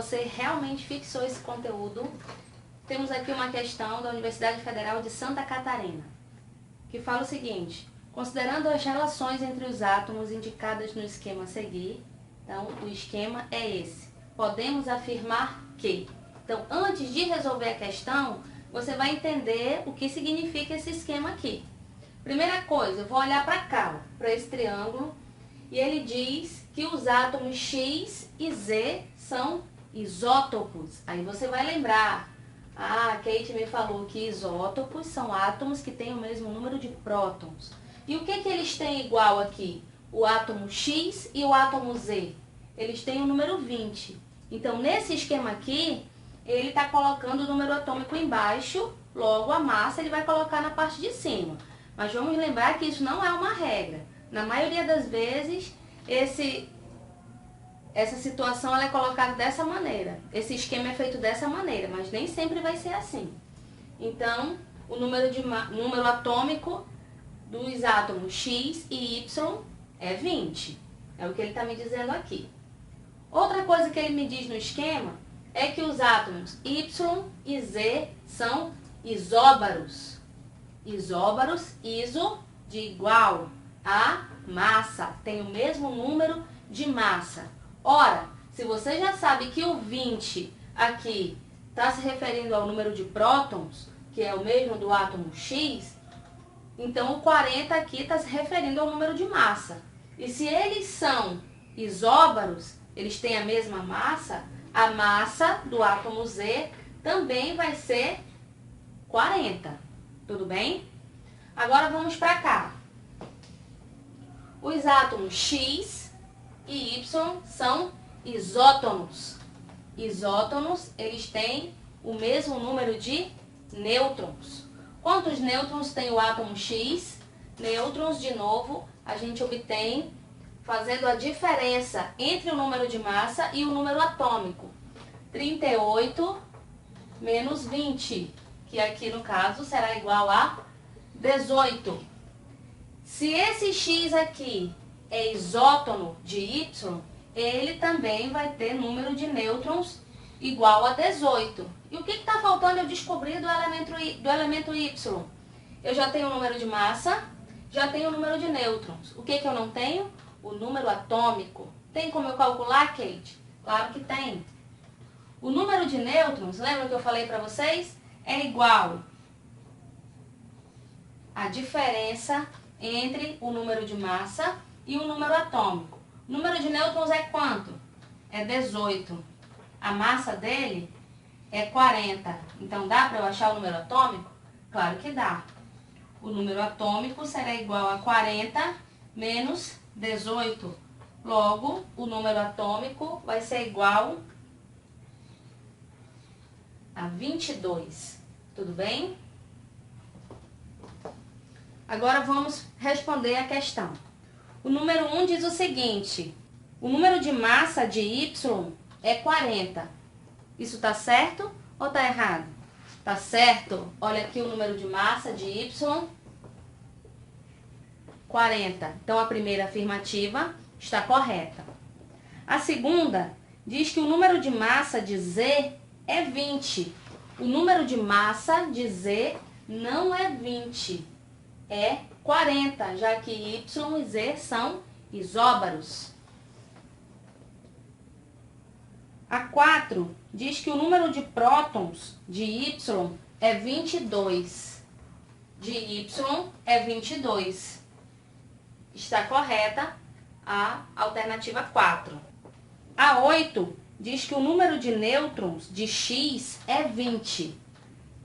você realmente fixou esse conteúdo. Temos aqui uma questão da Universidade Federal de Santa Catarina, que fala o seguinte: considerando as relações entre os átomos indicadas no esquema a seguir, então o esquema é esse. Podemos afirmar que... Então, antes de resolver a questão, você vai entender o que significa esse esquema aqui. Primeira coisa, eu vou olhar para cá, para esse triângulo, e ele diz que os átomos X e Z são isótopos. Aí você vai lembrar, a Kate me falou que isótopos são átomos que têm o mesmo número de prótons. E o que eles têm igual aqui? O átomo X e o átomo Z. Eles têm o número 20. Então, nesse esquema aqui, ele está colocando o número atômico embaixo, logo a massa ele vai colocar na parte de cima. Mas vamos lembrar que isso não é uma regra. Na maioria das vezes, essa situação ela é colocada dessa maneira. Esse esquema é feito dessa maneira, mas nem sempre vai ser assim. Então, o número atômico dos átomos X e Y é 20. É o que ele está me dizendo aqui. Outra coisa que ele me diz no esquema é que os átomos Y e Z são isóbaros. Isóbaros, iso, de igual, a massa, tem o mesmo número de massa. Ora, se você já sabe que o 20 aqui está se referindo ao número de prótons, que é o mesmo do átomo X, então o 40 aqui está se referindo ao número de massa. E se eles são isóbaros, eles têm a mesma massa, a massa do átomo Z também vai ser 40. Tudo bem? Agora vamos para cá. Os átomos X e Y são isótonos. Isótonos, eles têm o mesmo número de nêutrons. Quantos nêutrons tem o átomo X? Nêutrons, de novo, a gente obtém fazendo a diferença entre o número de massa e o número atômico. 38 menos 20, que aqui no caso será igual a 18. Se esse X aqui é isótono de Y, ele também vai ter número de nêutrons igual a 18. E o que está faltando eu descobrir do elemento Y? Eu já tenho o número de massa, já tenho o número de nêutrons. O que eu não tenho? O número atômico. Tem como eu calcular, Kate? Claro que tem. O número de nêutrons, lembra que eu falei para vocês? É igual a diferença entre o número de massa e o número atômico. O número de nêutrons é quanto? É 18. A massa dele é 40. Então, dá para eu achar o número atômico? Claro que dá. O número atômico será igual a 40 menos 18. Logo, o número atômico vai ser igual a 22. Tudo bem? Agora vamos responder a questão. O número 1 diz o seguinte: o número de massa de Y é 40. Isso está certo ou está errado? Está certo. Olha aqui o número de massa de Y, 40. Então, a primeira afirmativa está correta. A segunda diz que o número de massa de Z é 20. O número de massa de Z não é 20, é 40, já que Y e Z são isóbaros. A 4 diz que o número de prótons de Y é 22. De Y é 22. Está correta a alternativa 4. A 8 diz que o número de nêutrons de X é 20.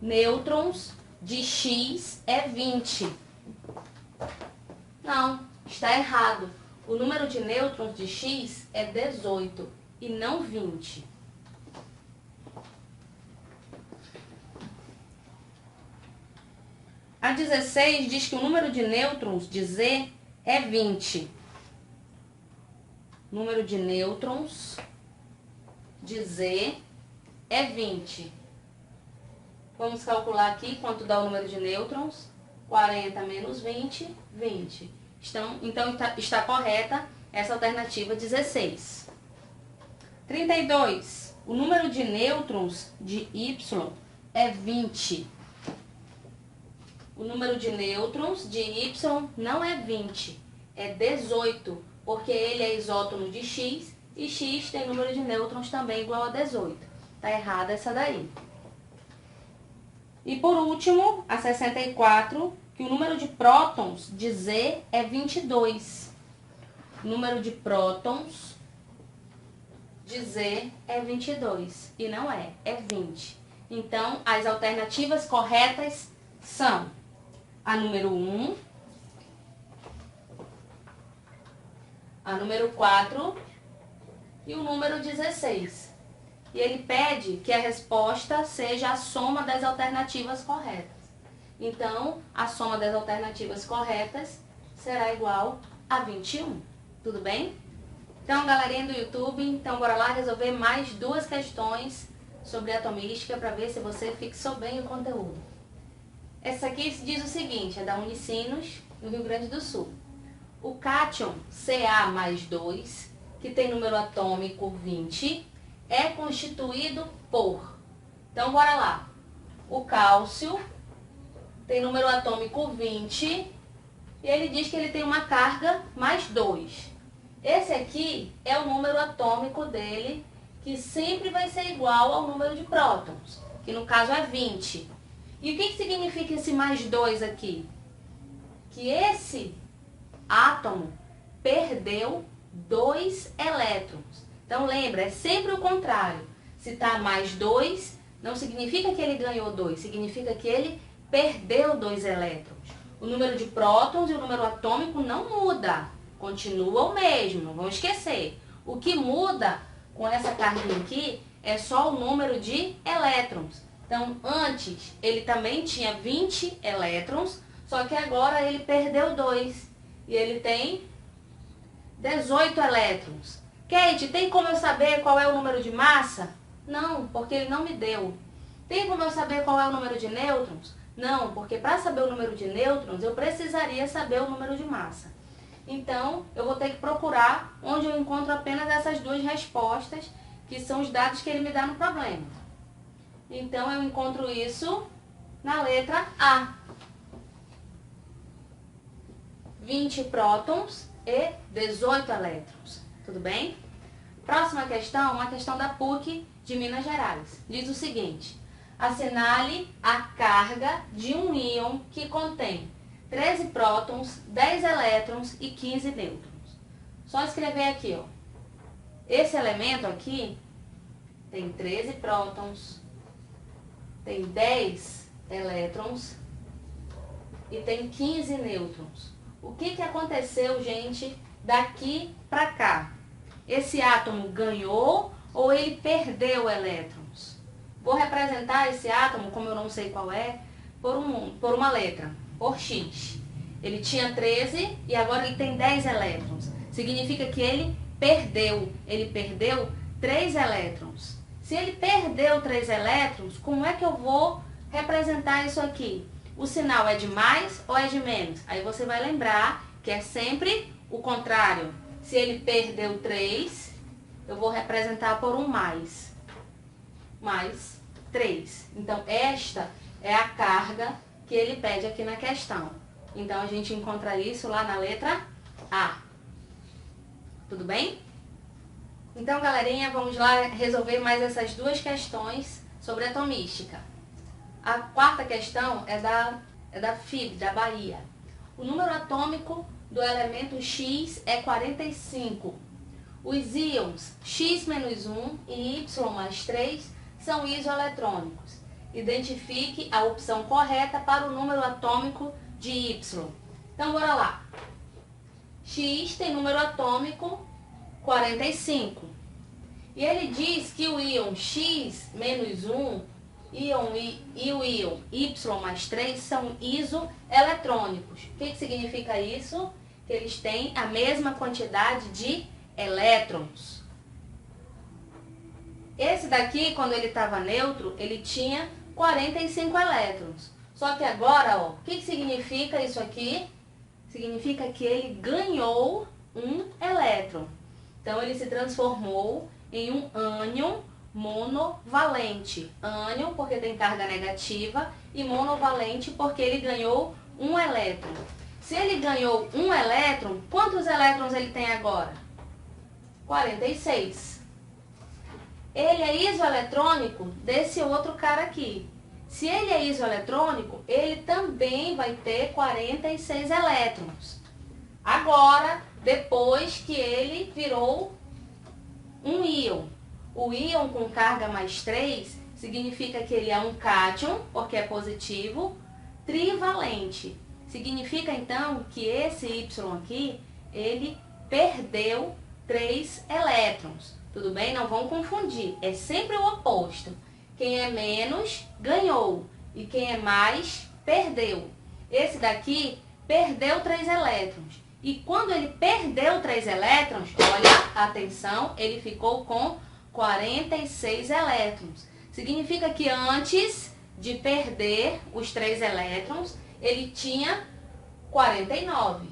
Nêutrons de X é 20. Não, está errado. O número de nêutrons de X é 18 e não 20. A 16 diz que o número de nêutrons de Z é 20. Número de nêutrons de Z é 20. Vamos calcular aqui quanto dá o número de nêutrons. 40 menos 20, 20. Então está correta essa alternativa 16. 32. O número de nêutrons de Y é 20. O número de nêutrons de Y não é 20, é 18, porque ele é isótono de X e X tem número de nêutrons também igual a 18. Tá errada essa daí. E por último, a 64, que o número de prótons de Z é 22. O número de prótons de Z é 22 e não é 20. Então, as alternativas corretas são a número 1, a número 4 e o número 16. E ele pede que a resposta seja a soma das alternativas corretas. Então, a soma das alternativas corretas será igual a 21. Tudo bem? Então, galerinha do YouTube, então bora lá resolver mais duas questões sobre atomística para ver se você fixou bem o conteúdo. Essa aqui diz o seguinte, é da Unicinos, no Rio Grande do Sul. O cátion Ca+2, que tem número atômico 20, é constituído por... Então, bora lá. O cálcio tem número atômico 20 e ele diz que ele tem uma carga mais 2. Esse aqui é o número atômico dele, que sempre vai ser igual ao número de prótons, que no caso é 20. E o que significa esse mais 2 aqui? Que esse átomo perdeu 2 elétrons. Então lembra, é sempre o contrário. Se está mais 2, não significa que ele ganhou 2, significa que ele perdeu 2 elétrons. O número de prótons e o número atômico não muda, continua o mesmo, não vão esquecer. O que muda com essa carguinha aqui é só o número de elétrons. Então, antes ele também tinha 20 elétrons, só que agora ele perdeu 2 e ele tem 18 elétrons. Kate, tem como eu saber qual é o número de massa? Não, porque ele não me deu. Tem como eu saber qual é o número de nêutrons? Não, porque para saber o número de nêutrons, eu precisaria saber o número de massa. Então, eu vou ter que procurar onde eu encontro apenas essas duas respostas, que são os dados que ele me dá no problema. Então, eu encontro isso na letra A. 20 prótons e 18 elétrons. Tudo bem? Próxima questão, uma questão da PUC de Minas Gerais. Diz o seguinte: assinale a carga de um íon que contém 13 prótons, 10 elétrons e 15 nêutrons. Só escrever aqui, ó. Esse elemento aqui tem 13 prótons, tem 10 elétrons e tem 15 nêutrons. O que aconteceu, gente, daqui para cá? Esse átomo ganhou ou ele perdeu elétrons? Vou representar esse átomo, como eu não sei qual é, por uma letra, por X. Ele tinha 13 e agora ele tem 10 elétrons. Significa que ele perdeu 3 elétrons. Se ele perdeu 3 elétrons, como é que eu vou representar isso aqui? O sinal é de mais ou é de menos? Aí você vai lembrar que é sempre o contrário. Se ele perdeu 3, eu vou representar por um mais. Mais 3. Então, esta é a carga que ele pede aqui na questão. Então, a gente encontra isso lá na letra A. Tudo bem? Então, galerinha, vamos lá resolver mais essas duas questões sobre atomística. A quarta questão é da FIB, da Bahia. O número atômico do elemento X é 45. Os íons X-1 e Y+3 são isoeletrônicos. Identifique a opção correta para o número atômico de Y. Então, bora lá. X tem número atômico 45. E ele diz que o íon X-1 e o íon Y+3 são isoeletrônicos. O que significa isso? Que eles têm a mesma quantidade de elétrons. Esse daqui, quando ele estava neutro, ele tinha 45 elétrons. Só que agora, ó, o que significa isso aqui? Significa que ele ganhou um elétron. Então, ele se transformou em um ânion monovalente. Ânion, porque tem carga negativa, e monovalente, porque ele ganhou um elétron. Se ele ganhou um elétron, quantos elétrons ele tem agora? 46. Ele é isoeletrônico desse outro cara aqui. Se ele é isoeletrônico, ele também vai ter 46 elétrons. Agora, depois que ele virou um íon. O íon com carga mais 3 significa que ele é um cátion, porque é positivo, trivalente. Significa então que esse Y aqui, ele perdeu 3 elétrons. Tudo bem? Não vão confundir. É sempre o oposto. Quem é menos, ganhou. E quem é mais, perdeu. Esse daqui perdeu 3 elétrons. E quando ele perdeu 3 elétrons, olha, atenção, ele ficou com 46 elétrons. Significa que antes de perder os 3 elétrons, ele tinha 49.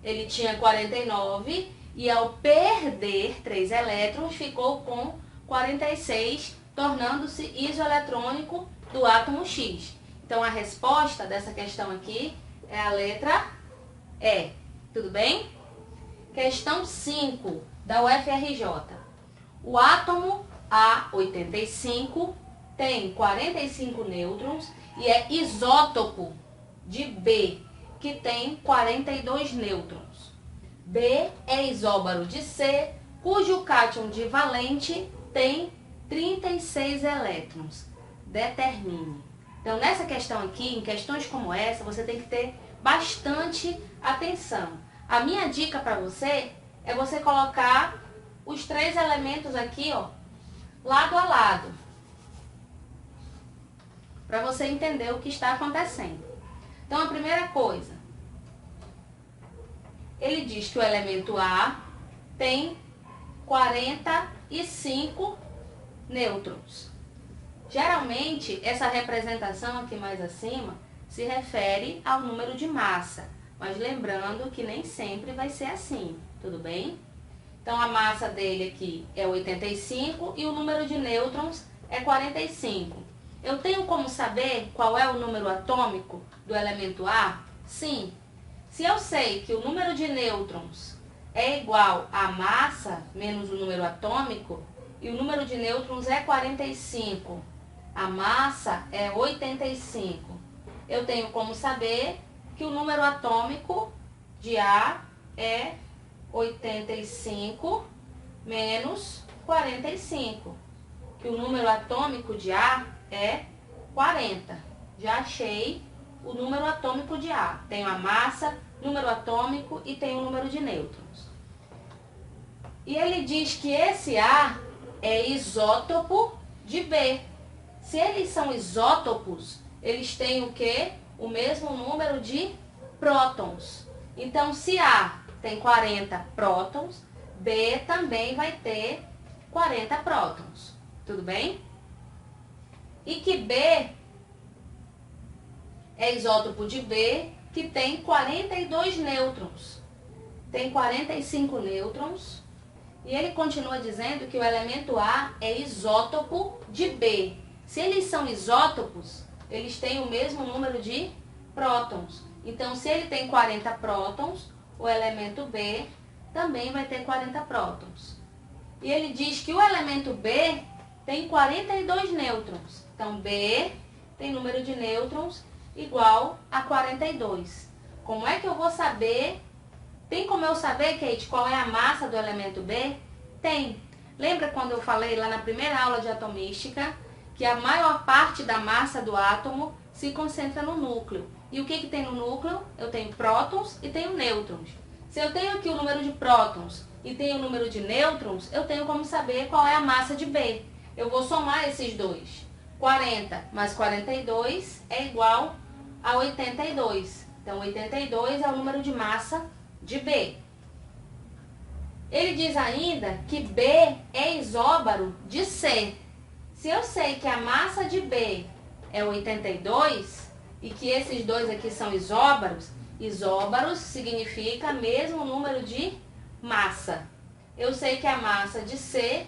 Ele tinha 49 e ao perder 3 elétrons, ficou com 46, tornando-se isoeletrônico do átomo X. Então, a resposta dessa questão aqui é a letra E. Tudo bem? Questão 5 da UFRJ. O átomo A85 tem 45 nêutrons e é isótopo de B, que tem 42 nêutrons. B é isóbaro de C, cujo cátion divalente tem 36 elétrons. Determine. Então, nessa questão aqui, em questões como essa, você tem que ter bastante atenção. A minha dica para você é você colocar os 3 elementos aqui, ó, lado a lado, para você entender o que está acontecendo. Então, a primeira coisa, ele diz que o elemento A tem 45 nêutrons. Geralmente, essa representação aqui mais acima se refere ao número de massa, mas lembrando que nem sempre vai ser assim, tudo bem? Então, a massa dele aqui é 85 e o número de nêutrons é 45. Eu tenho como saber qual é o número atômico do elemento A? Sim. Se eu sei que o número de nêutrons é igual à massa menos o número atômico, e o número de nêutrons é 45, a massa é 85, eu tenho como saber que o número atômico de A é 85 menos 45, que o número atômico de A é 40. Já achei o número atômico de A. Tenho a massa, número atômico e tenho o número de nêutrons. E ele diz que esse A é isótopo de B. Se eles são isótopos, eles têm o quê? O mesmo número de prótons. Então, se A tem 40 prótons, B também vai ter 40 prótons. Tudo bem? E que B é isótopo de B, que tem 42 nêutrons. Tem 45 nêutrons. E ele continua dizendo que o elemento A é isótopo de B. Se eles são isótopos, eles têm o mesmo número de prótons. Então, se ele tem 40 prótons, o elemento B também vai ter 40 prótons. E ele diz que o elemento B tem 42 nêutrons. Então, B tem número de nêutrons igual a 42. Como é que eu vou saber? Tem como eu saber, Kate, qual é a massa do elemento B? Tem. Lembra quando eu falei lá na primeira aula de atomística que a maior parte da massa do átomo se concentra no núcleo? E o que tem no núcleo? Eu tenho prótons e tenho nêutrons. Se eu tenho aqui o número de prótons e tenho o número de nêutrons, eu tenho como saber qual é a massa de B. Eu vou somar esses dois. 40 mais 42 é igual a 82. Então, 82 é o número de massa de B. Ele diz ainda que B é isóbaro de C. Se eu sei que a massa de B é 82 e que esses dois aqui são isóbaros, isóbaros significa mesmo número de massa. Eu sei que a massa de C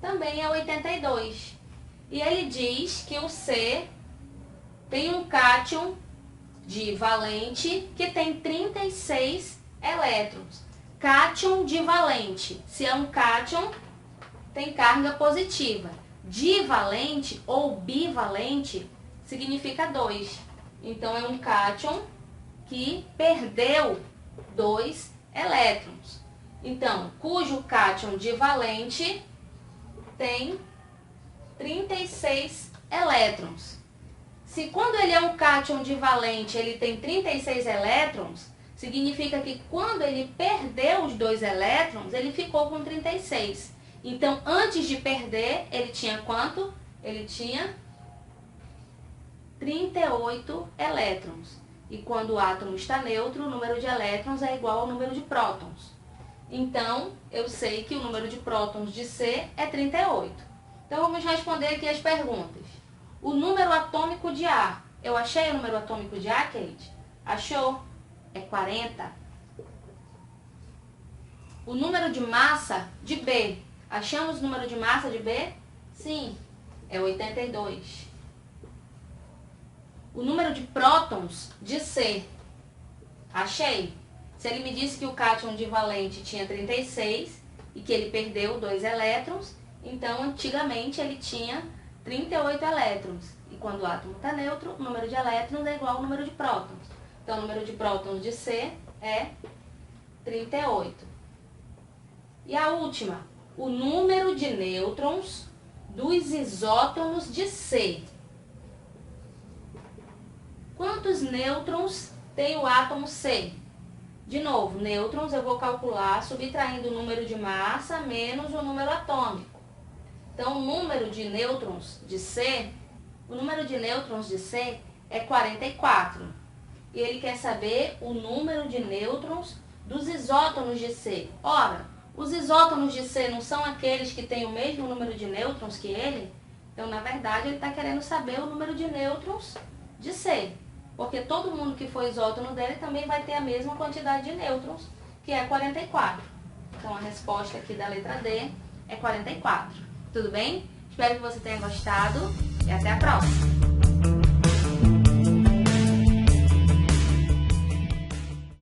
também é 82. E ele diz que o C tem um cátion divalente que tem 36 elétrons. Cátion divalente. Se é um cátion, tem carga positiva. Divalente ou bivalente significa 2. Então, é um cátion que perdeu 2 elétrons. Então, cujo cátion divalente tem 36 elétrons. Se quando ele é um cátion divalente, ele tem 36 elétrons, significa que quando ele perdeu os 2 elétrons, ele ficou com 36. Então, antes de perder, ele tinha quanto? Ele tinha 38 elétrons. E quando o átomo está neutro, o número de elétrons é igual ao número de prótons. Então, eu sei que o número de prótons de C é 38. Então, vamos responder aqui as perguntas. O número atômico de A. Eu achei o número atômico de A, Kate? Achou? É 40. O número de massa de B. Achamos o número de massa de B? Sim, é 82. O número de prótons de C. Achei. Se ele me disse que o cátion divalente tinha 36 e que ele perdeu 2 elétrons, então antigamente ele tinha 38 elétrons. E quando o átomo está neutro, o número de elétrons é igual ao número de prótons. Então o número de prótons de C é 38. E a última, o número de nêutrons dos isótomos de C. Quantos nêutrons tem o átomo C? De novo, nêutrons eu vou calcular subtraindo o número de massa menos o número atômico. Então, o número de nêutrons de C, é 44. E ele quer saber o número de nêutrons dos isótomos de C. Ora, os isótomos de C não são aqueles que têm o mesmo número de nêutrons que ele? Então, na verdade, ele está querendo saber o número de nêutrons de C. Porque todo mundo que for isótomo dele também vai ter a mesma quantidade de nêutrons, que é 44. Então, a resposta aqui da letra D é 44. Tudo bem? Espero que você tenha gostado e até a próxima!